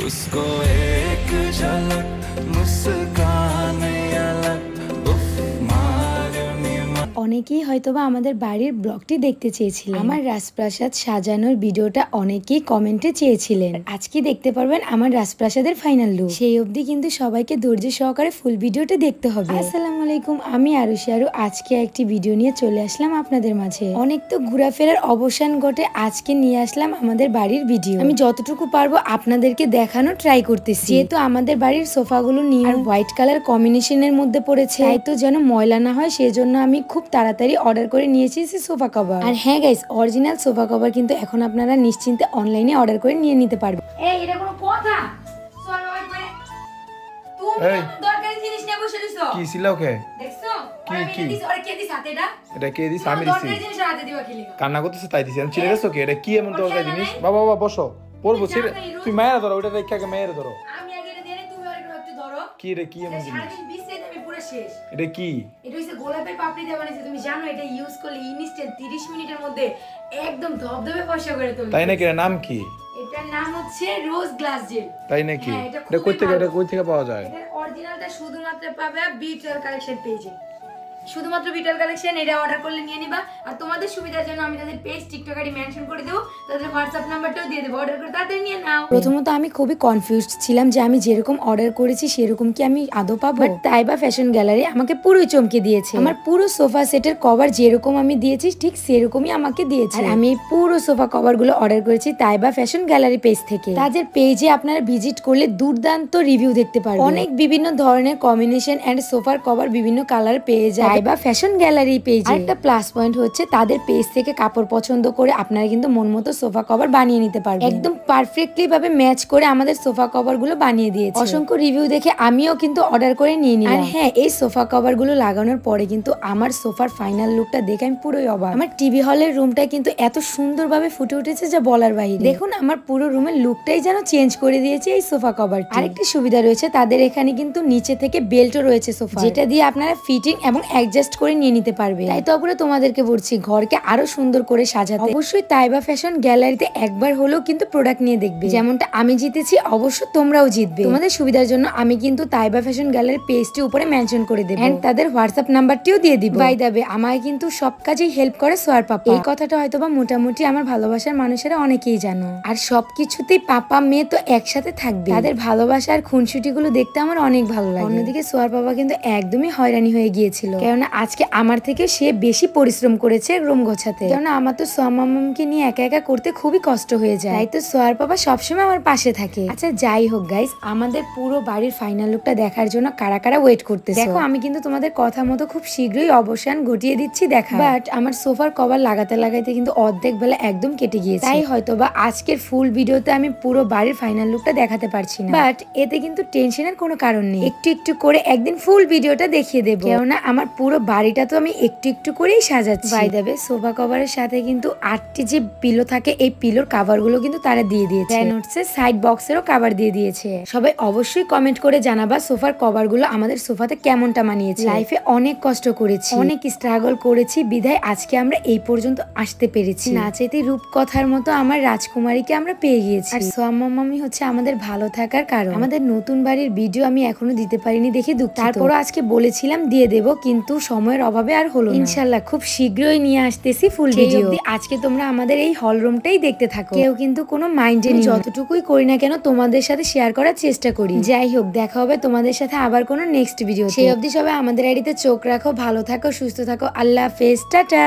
उसको एक झलक मुस्कान अलग उफ मालूमी অনেকেই হয়তোবা আমাদের বাড়ির ব্লগটি দেখতে চেয়েছিলেন। আমার রাজপ্রাসাদ সাজানোর ভিডিওটা অনেকেই কমেন্টে চেয়েছিলেন। আজকে দেখতে পারবেন আমার রাজপ্রাসাদের ফাইনাল লুক। সেই অবধি কিন্তু সবাইকে ধৈর্য সহকারে ফুল ভিডিওটা দেখতে হবে। আসসালামু আলাইকুম, আমি আরুষি আরু। আজকে একটি ভিডিও নিয়ে চলে আসলাম আপনাদের মাঝে। অনেক তো ঘোরাফেরার অবসান ঘটে, আজকে নিয়ে আসলাম আমাদের বাড়ির ভিডিও। আমি যতটুকু পারবো আপনাদেরকে দেখানো ট্রাই করতেছি। যেহেতু আমাদের বাড়ির সোফাগুলো নিউ আর হোয়াইট কালার কম্বিনেশনের মধ্যে পড়েছে, তাই তো যেন ময়লা না হয় সেজন্য আমি খুব তাড়াতাড়ি অর্ডার করে নিয়েছি সোফা কভার। আর হ্যাঁ গাইস, অরিজিনাল সোফা কভার কিন্তু এখন আপনারা নিশ্চিন্তে অনলাইনে অর্ডার করে নিয়ে নিতে পারবেন। এই এটা কোনো কথা? চল বাবা করে তুমি দরকারি জিনিস নিয়ে বসে দিছো। কি ছিল ওকে? দেখছো? কি দিস আর কে দিস হাতে এটা? এটা কে দিস? আমি দিছি। দরকারি জিনিস হাতে দিবা খেলি। কান্না করতেছ তাই দিছি। আমি চিনে গেছো কি? এটা কি এমন দরকারি জিনিস? বাবা বাবা বসো। পড়বো ছেড়ে তুই মায়ের ধরো, ওটা রেখে আগে মায়ের ধরো। আমি আগে এটা দিয়ে তুমি আর একটু ধরো। কি রে কি এমন জিনিস? সারাদিন বিছে আমি পুরো শেষ। এটা কি? এটা হইছে গোলাপের পাপড়ি দিয়ে বানাইছে। তুমি জানো এটা ইউজ করলে ইনস্ট্যান্ট 30 মিনিটের মধ্যে একদম ধবধবে ফর্সা করে তোলে। তাই নাকি? এর নাম কি? এটার নাম হচ্ছে রোজ গ্লাস জেল। তাই নাকি? হ্যাঁ, এটা কই থেকে পাওয়া যায়? এটার অরিজিনালটা শুধুমাত্র পাবে বিটল কালেকশন পেজে। শুধুমাত্র বিটল কালেকশন এটা অর্ডার করলে নিয়ে নিবা। আর তোমাদের সুবিধার জন্য আমি তাদের পেজ টিকটক আইডি মেনশন করে দেব, তাদের হোয়াটসঅ্যাপ নাম্বারটাও দিয়ে দেব। অর্ডার করে তাড়াতাড়ি নিয়ে নাও। প্রথমত আমি খুবই কনফিউজড ছিলাম যে আমি যেরকম অর্ডার করেছি সেরকম কি আমি আদৌ পাবো। বাট তাইবা ফ্যাশন গ্যালারি আমাকে পুরোই চমকে দিয়েছে। আমার পুরো সোফা সেটের কভার যেরকম আমি দিয়েছি ঠিক সেরকমই আমাকে দিয়েছে। আর আমি পুরো সোফা কভার গুলো অর্ডার করেছি তাইবা ফ্যাশন গ্যালারি পেজ থেকে। তাদের পেজে আপনারা ভিজিট করলে দুর্দান্ত রিভিউ দেখতে পারবেন। অনেক বিভিন্ন ধরনের কম্বিনেশন এন্ড সোফার কভার বিভিন্ন কালার পেয়ে যায় তাইবা ফ্যাশন গ্যালারি পেজে। একটা প্লাস পয়েন্ট হচ্ছে তাদের পেজ থেকে কাপড় পছন্দ করে আপনারা কিন্তু মন মতো সোফা কভার বানিয়ে নিতে পারবেন। একদম পারফেক্টলি ভাবে ম্যাচ করে আমাদের সোফা কভার গুলো বানিয়ে দিয়েছে। অসংখ্য রিভিউ দেখে আমিও কিন্তু অর্ডার করে নিয়ে নিলাম। আর হ্যাঁ, এই সোফা কভার গুলো লাগানোর পরে কিন্তু আমার সোফার ফাইনাল লুকটা দেখে আমি পুরোই অবাক। আমার টিভি হলের রুমটা কিন্তু এত সুন্দর ভাবে ফুটে উঠেছে যা বলার বাইরে। দেখুন আমার পুরো রুমের লুকটাই যেন চেঞ্জ করে দিয়েছে এই সোফা কভারটি। আরেকটি সুবিধা রয়েছে তাদের এখানে কিন্তু নিচে থেকে বেল্টও রয়েছে সোফা, যেটা দিয়ে আপনারা ফিটিং এবং অ্যাডজাস্ট করে নিয়ে নিতে পারবে। তাই তো আপুরা তোমাদেরকে বলছি ঘরকে আরো সুন্দর করে সাজাতে অবশ্যই তাইবা ফ্যাশন গ্যালারিতে একবার হলেও কিন্তু প্রোডাক্ট নিয়ে দেখবে। যেমনটা আমি জিতেছি অবশ্য তোমরাও জিতবে। তোমাদের সুবিধার জন্য আমি কিন্তু তাইবা ফ্যাশন গ্যালারির পেজটি উপরে মেনশন করে দেব এন্ড তাদের হোয়াটসঅ্যাপ নাম্বারটিও দিয়ে দিব। বাই দ্য ওয়ে আমায় কিন্তু সব কাজেই হেল্প করে সোয়ার পাপা। এই কথাটা হয়তোবা মোটামুটি আমার ভালোবাসার মানুষেরা অনেকেই জানো। আর সবকিছুতেই পাপা মেয়ে তো একসাথে থাকবে। তাদের ভালোবাসা আর খুনসুটি গুলো দেখতে আমার অনেক ভালো লাগে। অন্যদিকে সোয়ার পাপা কিন্তু একদমই হয়রানি হয়ে গিয়েছিল, কেননা আজকে আমার থেকে সে বেশি পরিশ্রম করেছে রুম গোছাতে। কেননা আমার তো সোয়া মামাকে নিয়ে একা একা করতে খুবই কষ্ট হয়ে যায়। তাই তো সোয়ার পাপা সবসময় আমার পাশে থাকে। আচ্ছা যাই হোক গাইস, আমাদের পুরো বাড়ির ফাইনাল লুকটা দেখার জন্য কারা কারা ওয়েট করতেছে দেখো। আমি কিন্তু তোমাদের কথা মতো খুব শীঘ্রই অবসান ঘটিয়ে দিচ্ছি দেখা। বাট আমার সোফার কভার লাগাতে লাগাইতে কিন্তু অর্ধেক বেলা একদম কেটে গিয়েছে। তাই হয়তোবা আজকের ফুল ভিডিওতে আমি পুরো বাড়ির ফাইনাল লুকটা দেখাতে পারছি না। বাট এতে কিন্তু টেনশনের কোনো কারণ নেই। একটু একটু করে একদিন ফুল ভিডিওটা দেখিয়ে দেবো। কেননা আমার পুরো বাড়িটা তো আমি একটু একটু করেই সাজাচ্ছি। বাই দ্য ওয়ে সোফা কভারের সাথে কিন্তু 8টি যে পিলো থাকে এই পিলোর কাভার গুলো কিন্তু তারা দিয়ে দিয়েছে। সাইড বক্সেরও কাভার দিয়ে দিয়েছে। সবাই অবশ্যই কমেন্ট করে জানাবা সোফার কভার গুলো আমাদের সোফাতে কেমনটা মানিয়েছে। লাইফে অনেক কষ্ট করেছি, অনেক স্ট্রাগল করেছি, বিধায় আজকে আমরা এই পর্যন্ত আসতে পেরেছি। না চাইতে রূপকথার মতো আমার রাজকুমারীকে আমরা পেয়ে গিয়েছি। আর সোয়া মামামি হচ্ছে আমাদের ভালো থাকার কারণ। আমাদের নতুন বাড়ির ভিডিও আমি এখনো দিতে পারিনি দেখে দুঃখিত। তারপরও আজকে বলেছিলাম দিয়ে দেব, কিন্তু সময়ের অভাবে আর হলো না। ইনশাআল্লাহ খুব শীঘ্রই নিয়ে আসতেছি ফুল ভিডিও। আজকে তোমরা আমাদের এই হল রুমটাই দেখতে থাকো, কেউ কিন্তু কোনো মাইন্ডে নিও। যতটুকুই করি না কেন তোমাদের সাথে শেয়ার করার চেষ্টা করি। যাই হোক, দেখা হবে তোমাদের সাথে আবার কোনো নেক্সট ভিডিও। সেই অবধি সবাই আমাদের আইডিতে চোখ রাখো, ভালো থাকো, সুস্থ থাকো। আল্লাহ হাফেজ, টাটা।